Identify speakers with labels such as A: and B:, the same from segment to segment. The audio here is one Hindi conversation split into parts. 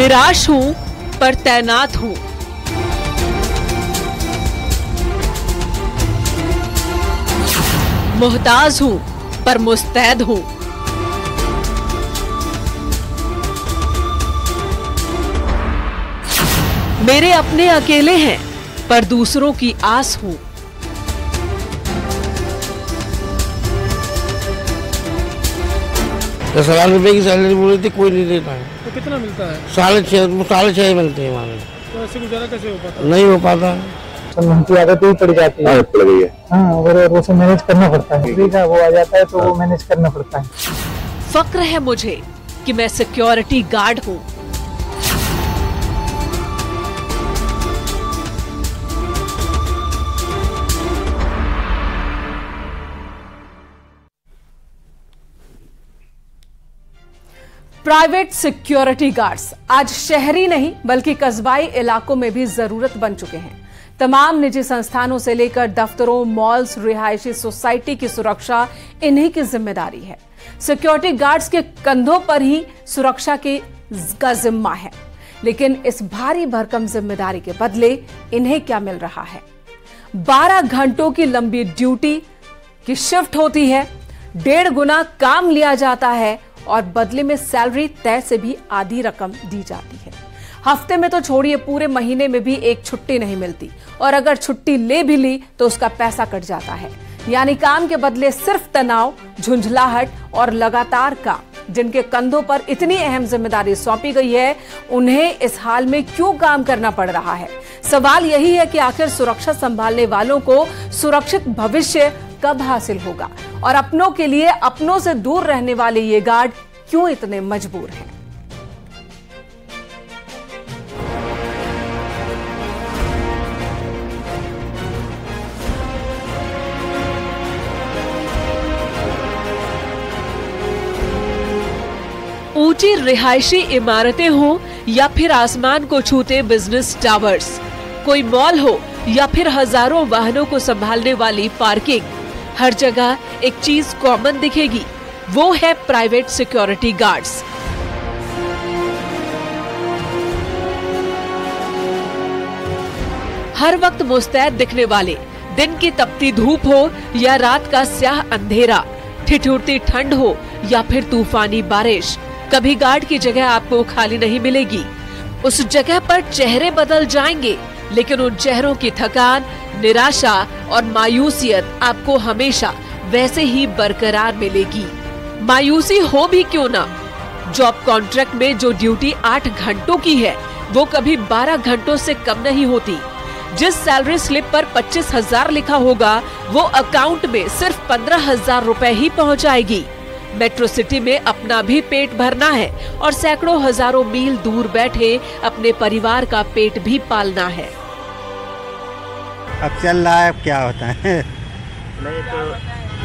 A: निराश हूं पर तैनात हूं। मुहताज हूं पर मुस्तैद हूं। मेरे अपने अकेले हैं पर दूसरों की आस हूं।
B: 10 लाख रुपए की सैलरी बोली थी, कोई नहीं देता है।
C: तो कितना मिलता है?
B: 6.5 मिलते हैं हमारे।
C: तो ऐसे गुजारा कैसे हो पाता?
B: नहीं हो पाता।
D: उनकी आदत ही पड़ जाती है।
B: पड़ गई है।
D: हाँ, और वो से मैनेज करना पड़ता है। वो आ जाता है तो वो मैनेज करना पड़ता है।
A: फक्र है मुझे कि मैं सिक्योरिटी गार्ड हूं। प्राइवेट सिक्योरिटी गार्ड्स आज शहरी नहीं बल्कि कस्बाई इलाकों में भी जरूरत बन चुके हैं। तमाम निजी संस्थानों से लेकर दफ्तरों, मॉल्स, रिहायशी सोसाइटी की सुरक्षा इन्हीं की जिम्मेदारी है। सिक्योरिटी गार्ड्स के कंधों पर ही सुरक्षा का जिम्मा है, लेकिन इस भारी भरकम जिम्मेदारी के बदले इन्हें क्या मिल रहा है? 12 घंटों की लंबी ड्यूटी की शिफ्ट होती है, 1.5 गुना काम लिया जाता है और बदले में सैलरी तय से भी आधी रकम दी जाती है। हफ्ते में तो छोड़िए, पूरे महीने में भी एक छुट्टी नहीं मिलती, और अगर छुट्टी ले भी ली तो उसका पैसा कट जाता है। यानी काम के बदले सिर्फ तनाव, झुंझलाहट और लगातार काम। जिनके कंधों पर इतनी अहम जिम्मेदारी सौंपी गई है, उन्हें इस हाल में क्यों काम करना पड़ रहा है? सवाल यही है कि आखिर सुरक्षा संभालने वालों को सुरक्षित भविष्य कब हासिल होगा, और अपनों के लिए अपनों से दूर रहने वाले ये गार्ड क्यों इतने मजबूर हैं? ऊंची रिहायशी इमारतें हो या फिर आसमान को छूते बिजनेस टावर्स, कोई मॉल हो या फिर हजारों वाहनों को संभालने वाली पार्किंग, हर जगह एक चीज कॉमन दिखेगी, वो है प्राइवेट सिक्योरिटी गार्ड्स। हर वक्त मुस्तैद दिखने वाले, दिन की तपती धूप हो या रात का स्याह अंधेरा, ठिठुरती ठंड हो या फिर तूफानी बारिश, कभी गार्ड की जगह आपको खाली नहीं मिलेगी। उस जगह पर चेहरे बदल जाएंगे, लेकिन उन चेहरों की थकान, निराशा और मायूसियत आपको हमेशा वैसे ही बरकरार मिलेगी। मायूसी हो भी क्यों ना, जॉब कॉन्ट्रैक्ट में जो ड्यूटी 8 घंटों की है, वो कभी 12 घंटों से कम नहीं होती। जिस सैलरी स्लिप पर 25,000 लिखा होगा, वो अकाउंट में सिर्फ 15,000 रुपए ही पहुंचाएगी। मेट्रो सिटी में अपना भी पेट भरना है और सैकड़ों हजारों मील दूर बैठे अपने परिवार का पेट भी पालना है।
E: अब चल रहा है, क्या होता है?
F: नहीं तो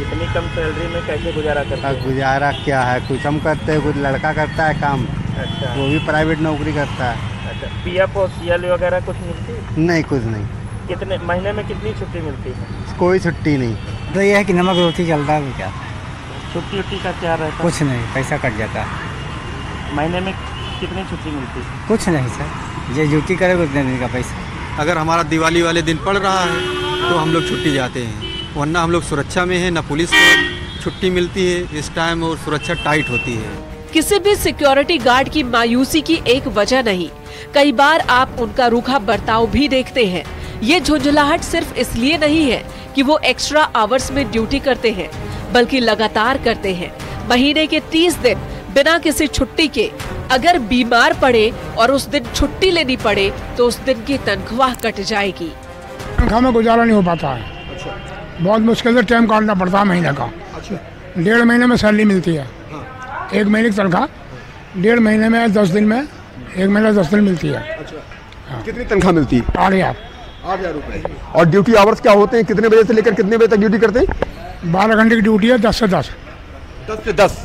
F: इतनी कम सैलरी में कैसे गुजारा करते हैं?
E: गुजारा क्या है, कुछ हम करते हैं, कुछ लड़का करता है काम।
F: अच्छा।
E: वो भी प्राइवेट नौकरी करता है।
F: अच्छा, पीएफ और सीएल वगैरह कुछ मिलती है?
E: नहीं, कुछ नहीं।
F: कितने महीने में कितनी छुट्टी मिलती है?
E: कोई छुट्टी नहीं।
D: तो ये है कि नमक रोटी चलता है क्या?
F: छुट्टी उट्टी का क्या रहता है?
D: कुछ नहीं, पैसा कट जाता है।
F: महीने में कितनी छुट्टी मिलती है?
D: कुछ नहीं सर, जो ड्यूटी करे उतने दिन का पैसा।
G: अगर हमारा दिवाली वाले दिन पड़ रहा है तो हम लोग छुट्टी जाते हैं, वरना हम लोग सुरक्षा में हैं, न पुलिस को छुट्टी मिलती है इस टाइम, और सुरक्षा टाइट होती है।
A: किसी भी सिक्योरिटी गार्ड की मायूसी की एक वजह नहीं, कई बार आप उनका रूखा बर्ताव भी देखते हैं। ये झुंझलाहट सिर्फ इसलिए नहीं है कि वो एक्स्ट्रा आवर्स में ड्यूटी करते हैं, बल्कि लगातार करते हैं। महीने के 30 दिन बिना किसी छुट्टी के अगर बीमार पड़े और उस दिन छुट्टी लेनी पड़े तो उस दिन की तनख्वाह कट जाएगी।
C: तनख्वाह में गुजारा नहीं हो पाता है। अच्छा। बहुत मुश्किल से टाइम काटना पड़ता है महीने का। अच्छा। 1.5 महीने में सैलरी मिलती है। हाँ। 1 महीने की तनख्वाह 1.5 महीने में 10 दिन में, 1 महीने 10 दिन मिलती है।
H: अच्छा। हाँ। कितनी तनख्वाह मिलती है?
C: 8,000
H: रुपए। और ड्यूटी आवर्स क्या होते हैं, कितने बजे से लेकर कितने बजे तक ड्यूटी करते हैं?
C: 12 घंटे की ड्यूटी है, 10 से 10।
H: 10 से 10।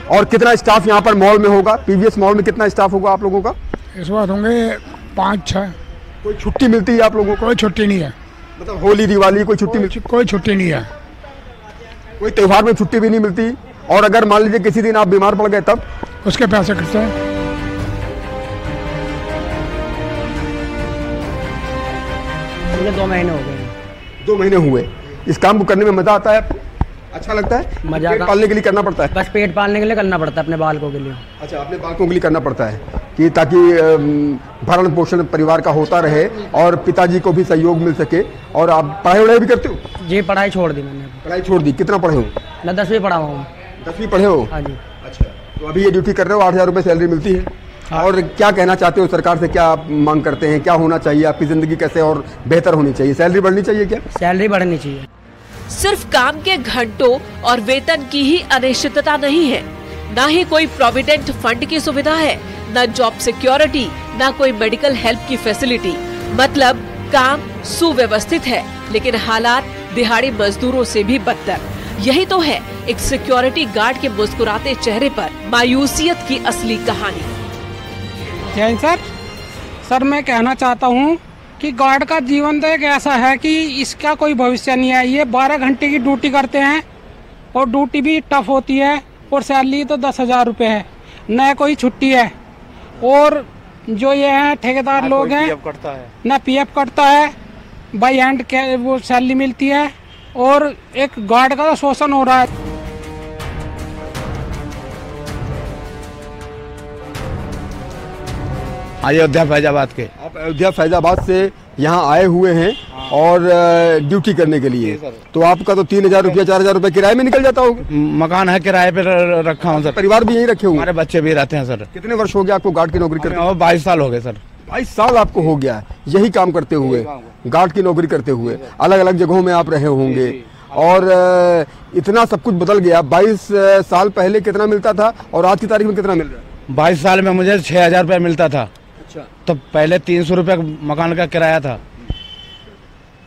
H: और कितना स्टाफ यहाँ पर मॉल में होगा? पीवीएस मॉल में कितना स्टाफ होगा आप लोगों का?
C: इस वक्त होंगे 5-6।
H: कोई छुट्टी मिलती है आप लोगों को?
C: कोई छुट्टी नहीं है।
H: मतलब होली दिवाली कोई छुट्टी मिलती?
C: कोई छुट्टी नहीं है।
H: कोई त्योहार में छुट्टी भी नहीं मिलती? और अगर मान लीजिए किसी दिन आप बीमार पड़ गए तब?
C: उसके पैसे कटते हैं।
I: मुझे 2 महीने हो गए।
H: 2 महीने हुए। इस काम को करने में मजा आता है आपको? अच्छा लगता है?
I: मजा
H: पेट पालने के लिए करना पड़ता है?
I: बस पेट पालने के लिए करना पड़ता है, अपने बालकों के लिए।
H: अच्छा, अपने बालकों के लिए करना पड़ता है कि ताकि भरण पोषण परिवार का होता रहे और पिताजी को भी सहयोग मिल सके। और आप पढ़ाई वढ़ाई भी करते हो?
I: जी, पढ़ाई छोड़ दी मैंने।
H: पढ़ाई छोड़ दी? कितना पढ़े हो?
I: मैं 10वीं पढ़ा हुआ हूँ।
H: 10वीं पढ़े हो?
I: हाँ जी।
H: अच्छा, तो अभी ये ड्यूटी कर रहे हो, 8,000 रुपये सैलरी मिलती है। हाँ। और क्या कहना चाहते हो सरकार से? क्या आप मांग करते हैं? क्या होना चाहिए? आपकी ज़िंदगी कैसे और बेहतर होनी चाहिए? सैलरी बढ़नी चाहिए क्या?
I: सैलरी बढ़नी चाहिए।
J: सिर्फ काम के घंटों और वेतन की ही अनिश्चितता नहीं है, न ही कोई प्रोविडेंट फंड की सुविधा है, न जॉब सिक्योरिटी, न कोई मेडिकल हेल्प की फैसिलिटी। मतलब काम सुव्यवस्थित है, लेकिन हालात दिहाड़ी मजदूरों से भी बदतर। यही तो है एक सिक्योरिटी गार्ड के मुस्कुराते चेहरे पर मायूसियत की असली कहानी।
K: जय सर, मैं कहना चाहता हूँ कि गार्ड का जीवन तो एक ऐसा है कि इसका कोई भविष्य नहीं है। ये 12 घंटे की ड्यूटी करते हैं और ड्यूटी भी टफ होती है और सैलरी तो 10,000 रुपये है, न कोई छुट्टी है। और जो ये हैं ठेकेदार लोग हैं, न PF कटता है, बाई हैंड वो सैलरी मिलती है और एक गार्ड का तो शोषण हो रहा है।
L: अयोध्या फैजाबाद के।
H: आप अयोध्या फैजाबाद से यहाँ आए हुए हैं और ड्यूटी करने के लिए, तो आपका तो 3,000 रुपया 4,000 रुपया किराए में निकल जाता होगा?
L: मकान है, किराए पे रखा हूँ सर।
H: परिवार भी यहीं रखे हुए?
L: हमारे बच्चे भी रहते हैं सर।
H: कितने वर्ष हो गए आपको गार्ड की नौकरी करते?
L: 22 साल हो गए सर।
H: 22 साल आपको हो गया यही काम करते हुए, गार्ड की नौकरी करते हुए। अलग अलग जगहों में आप रहे होंगे और इतना सब कुछ बदल गया। 22 साल पहले कितना मिलता था और आज की तारीख में कितना मिल रहा है?
L: 22 साल में मुझे 6,000 रुपया मिलता था। तो पहले 300 रुपया मकान का किराया था।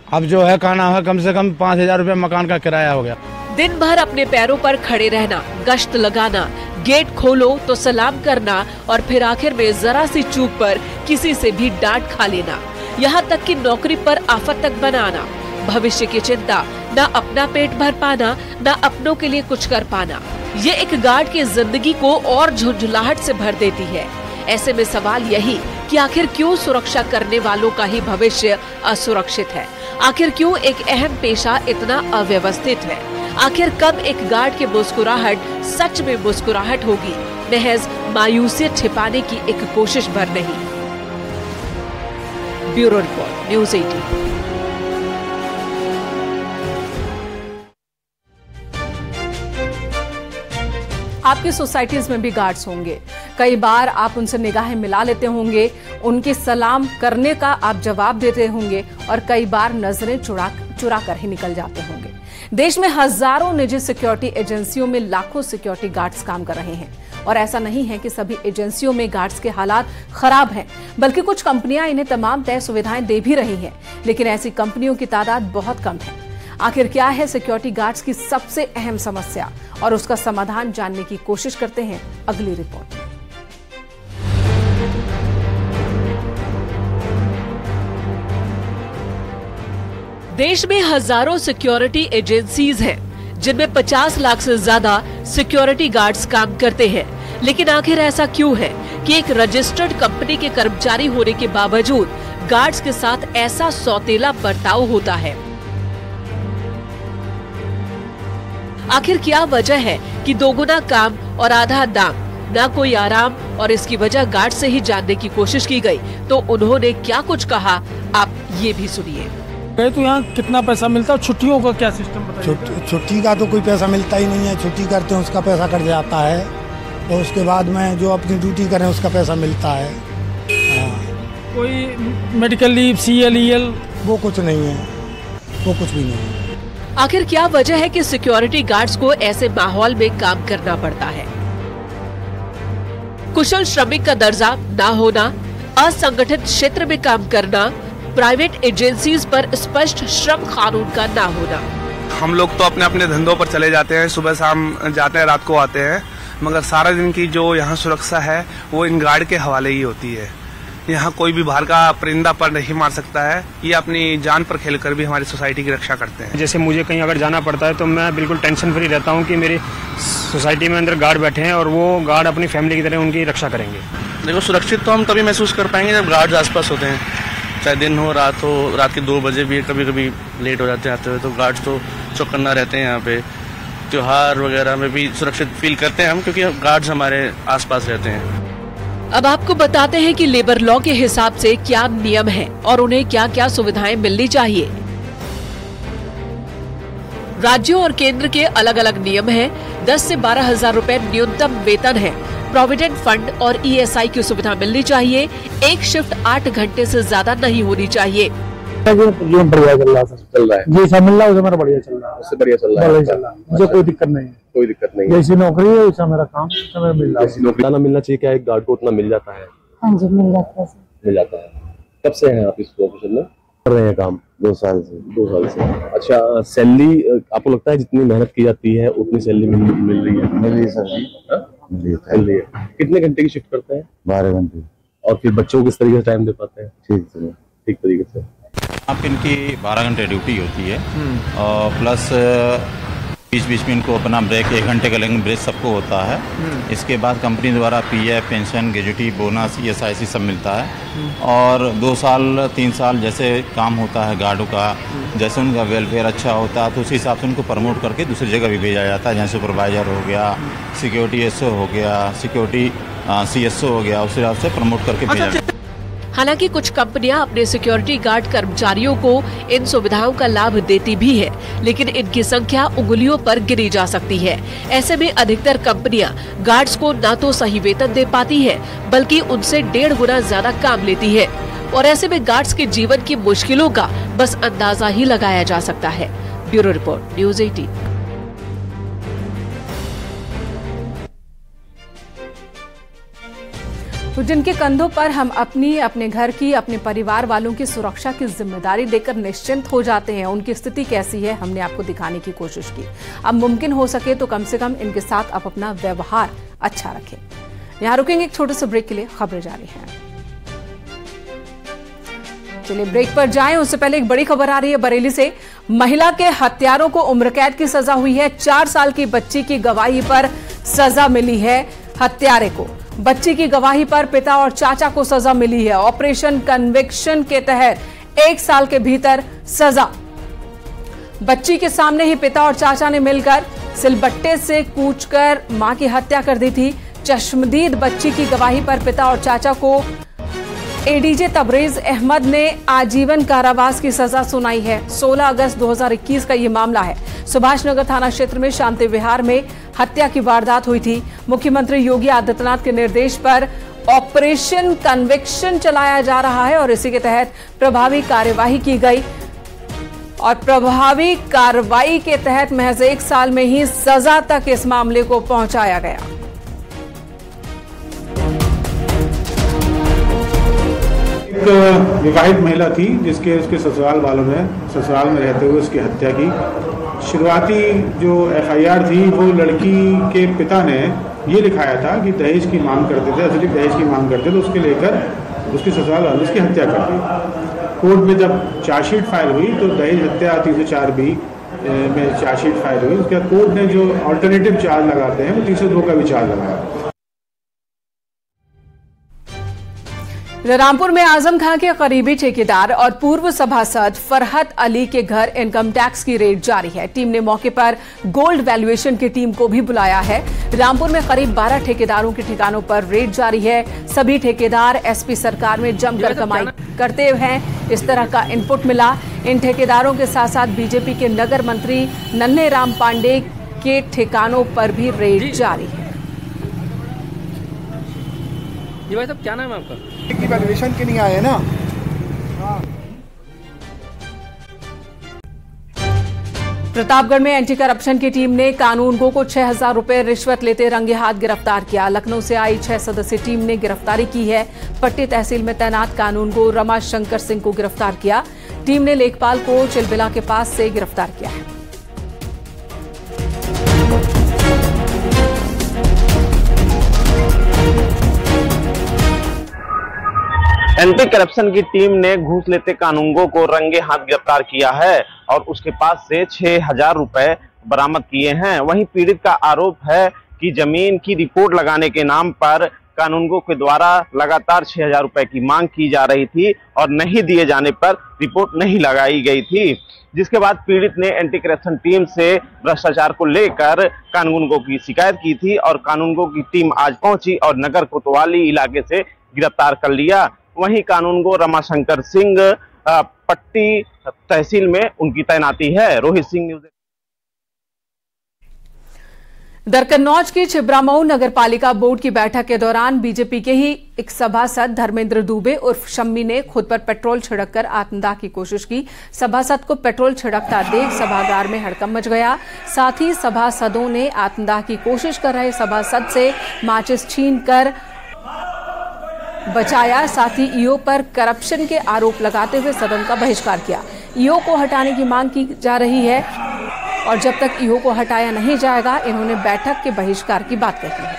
L: अब जो है खाना है, कम से कम 5,000 रुपया मकान का किराया हो गया।
J: दिन भर अपने पैरों पर खड़े रहना, गश्त लगाना, गेट खोलो तो सलाम करना और फिर आखिर में जरा सी चूक पर किसी से भी डांट खा लेना, यहाँ तक कि नौकरी पर आफत तक बनाना। भविष्य की चिंता, न अपना पेट भर पाना, न अपनों के लिए कुछ कर पाना, ये एक गार्ड की जिंदगी को और झुंझुलाहट से भर देती है। ऐसे में सवाल यही कि आखिर क्यों सुरक्षा करने वालों का ही भविष्य असुरक्षित है? आखिर क्यों एक अहम पेशा इतना अव्यवस्थित है? आखिर कब एक गार्ड की मुस्कुराहट सच में मुस्कुराहट होगी, महज मायूसियत छिपाने की एक कोशिश भर नहीं? Bureau report, news 18।
A: आपकी सोसाइटीज में भी गार्ड्स होंगे। कई बार आप उनसे निगाहें मिला लेते होंगे, उनके सलाम करने का आप जवाब देते होंगे और कई बार नजरें चुरा कर ही निकल जाते होंगे। देश में हजारों निजी सिक्योरिटी एजेंसियों में लाखों सिक्योरिटी गार्ड्स काम कर रहे हैं और ऐसा नहीं है कि सभी एजेंसियों में गार्ड्स के हालात खराब हैं, बल्कि कुछ कंपनियां इन्हें तमाम तय सुविधाएं दे भी रही हैं, लेकिन ऐसी कंपनियों की तादाद बहुत कम है। आखिर क्या है सिक्योरिटी गार्ड्स की सबसे अहम समस्या और उसका समाधान जानने की कोशिश करते हैं अगली रिपोर्ट में।
J: देश में हजारों सिक्योरिटी एजेंसीज हैं, जिनमें 50 लाख से ज्यादा सिक्योरिटी गार्ड्स काम करते हैं। लेकिन आखिर ऐसा क्यों है कि एक रजिस्टर्ड कंपनी के कर्मचारी होने के बावजूद गार्ड्स के साथ ऐसा सौतेला बर्ताव होता है? आखिर क्या वजह है कि दोगुना काम और आधा दाम, ना कोई आराम, और इसकी वजह गार्ड से ही जानने की कोशिश की गई तो उन्होंने क्या कुछ कहा, आप ये भी सुनिए।
K: तो यहाँ कितना पैसा मिलता है? छुट्टियों का क्या सिस्टम बताइए?
M: छुट्टी का तो कोई पैसा मिलता ही नहीं है। छुट्टी करते हैं उसका पैसा कट जाता है और उसके बाद में जो अपनी ड्यूटी करें उसका पैसा मिलता है।
K: कोई मेडिकल लीव, CL, EL
M: वो कुछ नहीं है, वो कुछ भी नहीं है।
J: आखिर क्या वजह है कि सिक्योरिटी गार्ड्स को ऐसे माहौल में काम करना पड़ता है? कुशल श्रमिक का दर्जा ना होना, असंगठित क्षेत्र में काम करना, प्राइवेट एजेंसीज पर स्पष्ट श्रम कानून का ना होना।
N: हम लोग तो अपने अपने धंधों पर चले जाते हैं, सुबह शाम जाते हैं, रात को आते हैं, मगर सारा दिन की जो यहाँ सुरक्षा है वो इन गार्ड के हवाले ही होती है। यहाँ कोई भी बाहर का परिंदा पर नहीं मार सकता है। ये अपनी जान पर खेलकर भी हमारी सोसाइटी की रक्षा करते हैं।
O: जैसे मुझे कहीं अगर जाना पड़ता है तो मैं बिल्कुल टेंशन फ्री रहता हूँ कि मेरी सोसाइटी में अंदर गार्ड बैठे हैं और वो गार्ड अपनी फैमिली की तरह उनकी रक्षा करेंगे।
N: देखो, सुरक्षित तो हम तभी महसूस कर पाएंगे जब गार्ड आसपास होते हैं।
P: चाहे दिन हो रात हो, रात के 2 बजे भी कभी कभी लेट हो जाते हैं आते हुए, तो गार्ड्स तो चौकन्ना रहते हैं यहाँ पे। त्योहार वगैरह में भी सुरक्षित फील करते हैं हम, क्योंकि गार्ड्स हमारे आसपास रहते हैं।
J: अब आपको बताते हैं कि लेबर लॉ के हिसाब से क्या नियम है और उन्हें क्या क्या सुविधाएं मिलनी चाहिए। राज्यों और केंद्र के अलग अलग नियम हैं। 10 से 12 हजार रुपए न्यूनतम वेतन है। प्रोविडेंट फंड और ESI की सुविधा मिलनी चाहिए। एक शिफ्ट 8 घंटे से ज्यादा नहीं होनी चाहिए।
D: जीवन बढ़िया चल रहा है जी, सब मिल रहा है, हमारा बढ़िया चल रहा है, उससे बढ़िया चल रहा है, मुझे कोई दिक्कत नहीं है, कोई दिक्कत नहीं है। जैसी नौकरी है वैसा मेरा काम समय मिल रहा है।
Q: नौकरी मिलना चाहिए, क्या एक गार्ड को उतना मिल जाता है?
R: हाँ जी, मिल जाता है।
Q: मिल जाता है। कब से हैं आप इस प्रोफेशन में? कर रहे हैं काम 2 साल से। 2 साल से। अच्छा, सैलरी आपको लगता है जितनी मेहनत की जाती है उतनी सैलरी मिल रही है?
S: मिल रही है सर जी,
Q: मिल रही है। कितने घंटे की शिफ्ट करते हैं? 12 घंटे। और फिर बच्चों को किस तरीके से टाइम दे पाते हैं? ठीक तरीके से।
T: आप इनकी 12 घंटे ड्यूटी होती है और प्लस बीच बीच में इनको अपना ब्रेक 1 घंटे का लंच ब्रेक सबको होता है। इसके बाद कंपनी द्वारा PF, pension, gratuity, bonus, ESI सब मिलता है। और 2 साल 3 साल जैसे काम होता है गार्डों का, जैसे उनका वेलफेयर अच्छा होता है तो उसी हिसाब से उनको प्रमोट करके दूसरी जगह भी भेजा जाता है। जैसे सुपरवाइजर हो गया, सिक्योरिटी SO हो गया, सिक्योरिटी CSO हो गया, उस हिसाब से प्रमोट करके भेजा जाता है।
J: हालांकि कुछ कंपनियां अपने सिक्योरिटी गार्ड कर्मचारियों को इन सुविधाओं का लाभ देती भी है, लेकिन इनकी संख्या उंगलियों पर गिनी जा सकती है। ऐसे में अधिकतर कंपनियां गार्ड्स को न तो सही वेतन दे पाती है, बल्कि उनसे 1.5 गुना ज्यादा काम लेती है। और ऐसे में गार्ड्स के जीवन की मुश्किलों का बस अंदाजा ही लगाया जा सकता है। Bureau report, news 18।
A: तो जिनके कंधों पर हम अपने घर की, अपने परिवार वालों की सुरक्षा की जिम्मेदारी देकर निश्चिंत हो जाते हैं, उनकी स्थिति कैसी है हमने आपको दिखाने की कोशिश की। अब मुमकिन हो सके तो कम से कम इनके साथ आप अपना व्यवहार अच्छा रखें। यहाँ रुकेंगे एक छोटे से ब्रेक के लिए, खबरें जारी हैं। चलिए ब्रेक पर जाएं, उससे पहले एक बड़ी खबर आ रही है बरेली से। महिला के हत्यारों को उम्र कैद की सजा हुई है। 4 साल की बच्ची की गवाही पर सजा मिली है हत्यारे को। बच्ची की गवाही पर पिता और चाचा को सजा मिली है। ऑपरेशन कन्विक्शन के तहत 1 साल के भीतर सजा। बच्ची के सामने ही पिता और चाचा ने मिलकर सिलबट्टे से कूचकर मां की हत्या कर दी थी। चश्मदीद बच्ची की गवाही पर पिता और चाचा को ADJ तबरेज अहमद ने आजीवन कारावास की सजा सुनाई है। 16 अगस्त 2021 का यह मामला है। सुभाष नगर थाना क्षेत्र में शांति विहार में हत्या की वारदात हुई थी। मुख्यमंत्री योगी आदित्यनाथ के निर्देश पर ऑपरेशन कन्विक्शन चलाया जा रहा है और इसी के तहत प्रभावी कार्यवाही की गई और प्रभावी कार्रवाई के तहत महज 1 साल में ही सजा तक इस मामले को पहुंचाया गया।
U: एक विवाहित महिला थी जिसके उसके ससुराल वालों ने ससुराल में रहते हुए उसकी हत्या की। शुरुआती जो FIR थी वो लड़की के पिता ने ये लिखाया था कि दहेज की मांग करते थे, अत्यधिक दहेज की मांग करते थे, उसके लेकर उसके ससुराल वालों ने उसकी हत्या कर दी। कोर्ट में जब चार्जशीट फाइल हुई तो दहेज हत्या 304B में चार्जशीट फाइल हुई। उसके बाद कोर्ट ने जो अल्टरनेटिव चार्ज लगाते हैं वो 302 का भी चार्ज लगाया।
A: रामपुर में आजम खां के करीबी ठेकेदार और पूर्व सभासद फरहत अली के घर इनकम टैक्स की रेड जारी है। टीम ने मौके पर गोल्ड वैल्यूएशन की टीम को भी बुलाया है। रामपुर में करीब 12 ठेकेदारों के ठिकानों पर रेड जारी है। सभी ठेकेदार SP सरकार में जमकर कमाई करते हैं, इस तरह का इनपुट मिला। इन ठेकेदारों के साथ साथ BJP के नगर मंत्री नन्हे राम पांडे के ठिकानों पर भी रेड जारी है।
F: जी भाई साहब, क्या नाम है आपका?
V: की वैल्यूएशन के नहीं आए ना।
A: प्रतापगढ़ में एंटी करप्शन की टीम ने कानूनगो को 6,000 रुपए रिश्वत लेते रंगे हाथ गिरफ्तार किया। लखनऊ से आई 6 सदस्यीय टीम ने गिरफ्तारी की है। पट्टी तहसील में तैनात कानूनगो रमा शंकर सिंह को गिरफ्तार किया। टीम ने लेखपाल को चिलबिला के पास से गिरफ्तार किया है।
F: एंटी करप्शन की टीम ने घूस लेते कानूनगो को रंगे हाथ गिरफ्तार किया है और उसके पास से 6,000 रुपए बरामद किए हैं। वहीं पीड़ित का आरोप है कि जमीन की रिपोर्ट लगाने के नाम पर कानूनगो के द्वारा लगातार 6,000 रुपए की मांग की जा रही थी और नहीं दिए जाने पर रिपोर्ट नहीं लगाई गई थी, जिसके बाद पीड़ित ने एंटी करप्शन टीम से भ्रष्टाचार को लेकर कानूनगो की शिकायत की थी और कानूनगो की टीम आज पहुंची और नगर कोतवाली इलाके से गिरफ्तार कर लिया। वहीं कानूनगो रमाशंकर सिंह पट्टी तहसील में उनकी तैनाती है। रोहित सिंह न्यूज़।
A: दरकन्नौज की छिबरामऊ नगर पालिका बोर्ड की बैठक के दौरान बीजेपी के ही एक सभासद धर्मेंद्र दुबे उर्फ शम्मी ने खुद पर पेट्रोल छिड़ककर आत्मदाह की कोशिश की। सभासद को पेट्रोल छिड़कता देख सभागार में हड़कंप मच गया। साथ ही सभासदों ने आत्मदाह की कोशिश कर रहे सभासद से माचिस छीनकर बचाया। साथ ही ईओ पर करप्शन के आरोप लगाते हुए सदन का बहिष्कार किया। ईओ को हटाने की मांग की जा रही है और जब तक ईओ को हटाया नहीं जाएगा, इन्होंने बैठक के बहिष्कार की बात कही है।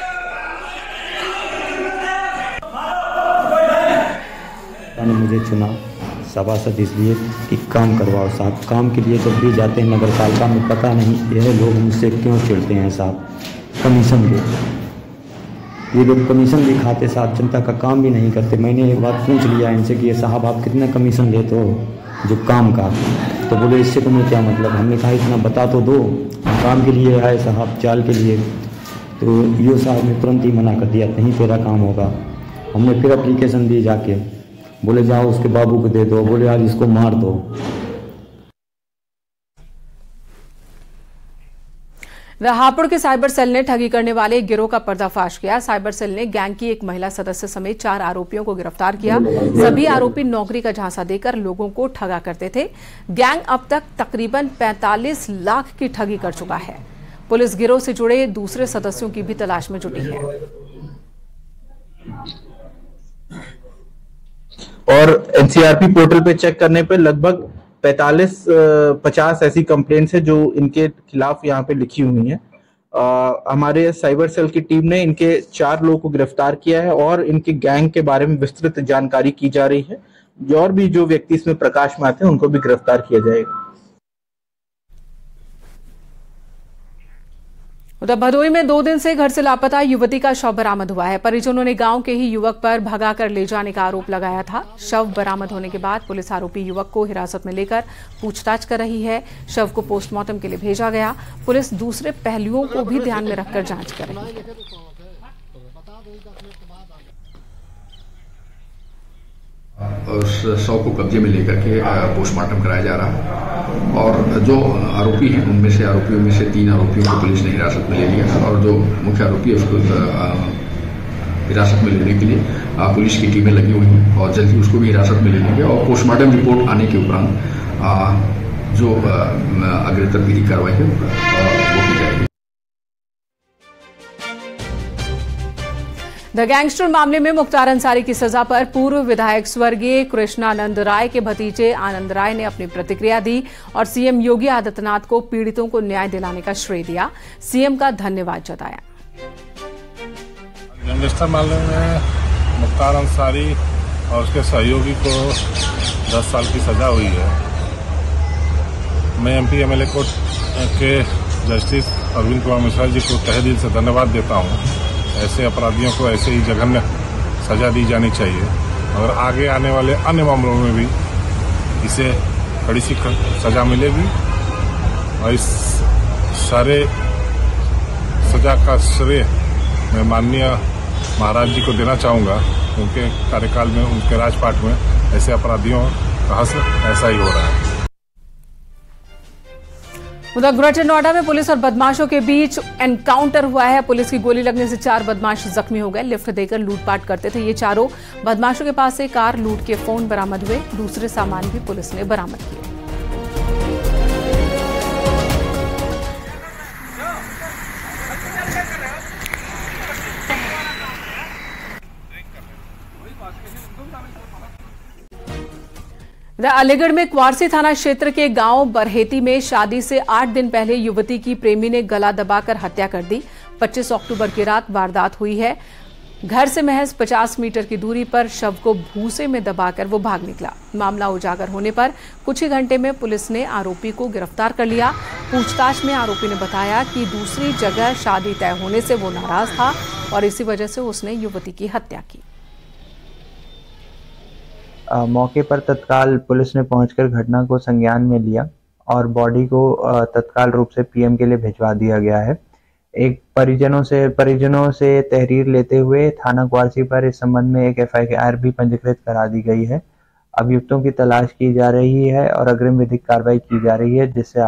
B: ने मुझे चुना सभासद इसलिए कि काम करवाओ साहब। काम के लिए जब भी जाते हैं नगर पालिका में, पता नहीं यह लोग मुझसे क्यों चिढ़ते हैं साहब। कमीशन के ये लोग कमीशन भी खाते साहब, जनता का काम भी नहीं करते। मैंने एक बार पूछ लिया इनसे कि ये साहब आप कितना कमीशन लेते हो जो काम का, तो बोले इससे तुम्हें क्या मतलब। हमने कहा इतना बता तो दो, काम के लिए आए साहब, चाल के लिए। तो ईओ साहब ने तुरंत ही मना कर दिया, नहीं तेरा काम होगा। हमने फिर एप्लीकेशन दी जाके, बोले जाओ उसके बाबू को दे दो, बोले आज इसको मार दो।
A: हापुड़ के साइबर सेल ने ठगी करने वाले एक गिरोह का पर्दाफाश किया। साइबर सेल ने गैंग की एक महिला सदस्य समेत 4 आरोपियों को गिरफ्तार किया। सभी आरोपी नौकरी का झांसा देकर लोगों को ठगा करते थे। गैंग अब तक तकरीबन 45 लाख की ठगी कर चुका है। पुलिस गिरोह से जुड़े दूसरे सदस्यों की भी तलाश में जुटी है।
R: और एनसीआरपी पोर्टल पे चेक करने पे लगभग 45-50 ऐसी कंप्लेंट्स है जो इनके खिलाफ यहाँ पे लिखी हुई हैं। हमारे साइबर सेल की टीम ने इनके 4 लोगों को गिरफ्तार किया है और इनके गैंग के बारे में विस्तृत जानकारी की जा रही है। और भी जो व्यक्ति इसमें प्रकाश में आते हैं उनको भी गिरफ्तार किया जाएगा।
A: उधर भदोही में 2 दिन से घर से लापता युवती का शव बरामद हुआ है। परिजनों ने गांव के ही युवक पर भगाकर ले जाने का आरोप लगाया था। शव बरामद होने के बाद पुलिस आरोपी युवक को हिरासत में लेकर पूछताछ कर रही है। शव को पोस्टमार्टम के लिए भेजा गया। पुलिस दूसरे पहलुओं को भी ध्यान में रखकर जांच कर रही है।
W: उस शव को कब्जे में लेकर के पोस्टमार्टम कराया जा रहा है और जो आरोपी हैं उनमें से आरोपियों में से 3 आरोपियों को पुलिस ने हिरासत में ले लिया और जो मुख्य आरोपी है उसको हिरासत में लेने के लिए पुलिस की टीमें लगी हुई हैं और जल्दी उसको भी हिरासत में ले लेंगे और पोस्टमार्टम रिपोर्ट आने के उपरांत जो अग्रतर विधि कार्रवाई है वो की जाएगी।
A: द गैंगस्टर मामले में मुख्तार अंसारी की सजा पर पूर्व विधायक स्वर्गीय कृष्णानंद राय के भतीजे आनंद राय ने अपनी प्रतिक्रिया दी और सीएम योगी आदित्यनाथ को पीड़ितों को न्याय दिलाने का श्रेय दिया। सीएम का धन्यवाद जताया।
X: गैंगस्टर मामले में मुख्तार अंसारी और उसके सहयोगी को 10 साल की सजा हुई है। मैं एमपी एमएलए कोर्ट के जस्टिस अरविंद कुमार मिश्रा जी को तहे दिल से धन्यवाद देता हूँ। ऐसे अपराधियों को ऐसे ही जघन्य सजा दी जानी चाहिए और आगे आने वाले अन्य मामलों में भी इसे कड़ी सी सजा मिलेगी और इस सारे सजा का श्रेय मैं माननीय महाराज जी को देना चाहूँगा। उनके कार्यकाल में, उनके राजपाट में ऐसे अपराधियों का हश्र ऐसा ही हो रहा है।
A: उधर ग्रेटर नोएडा में पुलिस और बदमाशों के बीच एनकाउंटर हुआ है। पुलिस की गोली लगने से 4 बदमाश जख्मी हो गए। लिफ्ट देकर लूटपाट करते थे ये चारों। बदमाशों के पास से कार, लूट के फोन बरामद हुए। दूसरे सामान भी पुलिस ने बरामद किए। अलीगढ़ में क्वारसी थाना क्षेत्र के गांव बरहेती में शादी से 8 दिन पहले युवती की प्रेमी ने गला दबाकर हत्या कर दी। 25 अक्टूबर की रात वारदात हुई है। घर से महज 50 मीटर की दूरी पर शव को भूसे में दबाकर वो भाग निकला। मामला उजागर होने पर कुछ ही घंटे में पुलिस ने आरोपी को गिरफ्तार कर लिया। पूछताछ में आरोपी ने बताया कि दूसरी जगह शादी तय होने से वो नाराज था। और इसी वजह से उसने युवती की हत्या की।
C: मौके पर तत्काल पुलिस ने पहुंचकर घटना को संज्ञान में लिया और बॉडी को तत्काल रूप से पीएम के लिए भिजवा दिया गया है। एक परिजनों से तहरीर लेते हुए थाना क्वारसी पर इस संबंध में एक एफआईआर भी पंजीकृत करा दी गई है। अभियुक्तों की तलाश की जा रही है और अग्रिम विधिक कार्रवाई की जा रही है, जिससे